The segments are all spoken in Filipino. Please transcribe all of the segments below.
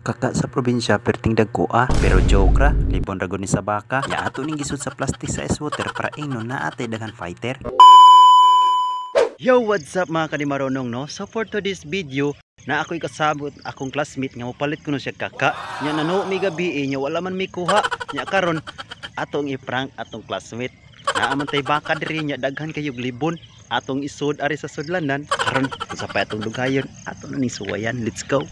Kaka sa probinsya perting dagkoa pero joke ra libon ragon ni sa baka ya ato ning gisud sa plastic sa ice water para ingnon na ate daghan fighter. Yo, what's up mga kanimarunong no? So for today's video na ako'y kasabot akong classmate nga mopalit ko no siya kaka nya nano mi gabi nya wala man mi kuha nya karon atong i-prank atong classmate naaman tay baka diri nya daghan kayog libon atong isud ari sa sudlanan karon sa pa atong dugayon ato na ning suwayan. Let's go.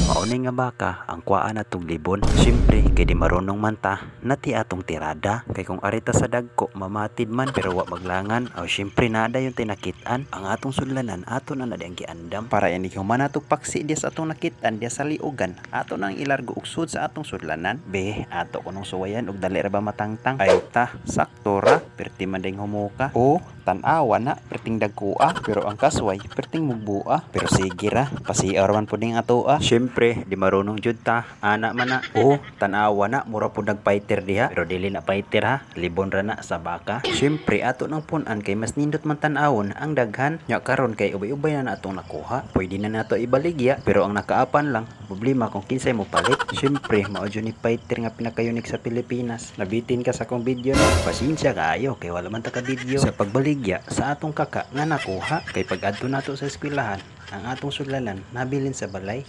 Maunay nga baka ang kuhaan atong libon. Siyempre kay di marunong man ta nati atong tirada kay kung arita sa dagko mamatid man pero wa maglangan o siyempre nada yung tinakitan ang atong sudlanan ato na ang giandam para ini human atong paksi diya sa atong nakitan diya sa liugan ato nang ilargo og sud sa atong sudlanan be ato kunong suwayan og dali ra ba matangtang ay ta sakto ra perti man ding humuka o tan-awa na perting dagkoa pero ang kasway perting mugbuah pero sige ra pasiar man pud ning atoa. Siyempre di marunong jud ta ana man na o tan-awa na mura pud nagfighter diha pero dili na fighter ha libon ra na sa baka. Siyempre ato nang punan kay mas nindot man tan-awon ang daghan nya karon kay ubay-ubay na atong nakuha pwede na nato ibaligya pero ang nakaapan lang problema kung kinsay mo palit. Siyempre mao jud ni fighter nga pinakayunik sa Pilipinas. Nabitin ka sa akong video na pasensya kaayo kay wala man ta ka video sa pagbaligya sa atong kaka nga nakuha kay pag adto nato sa eskwelahan ang atong sudlanan nabilin sa balay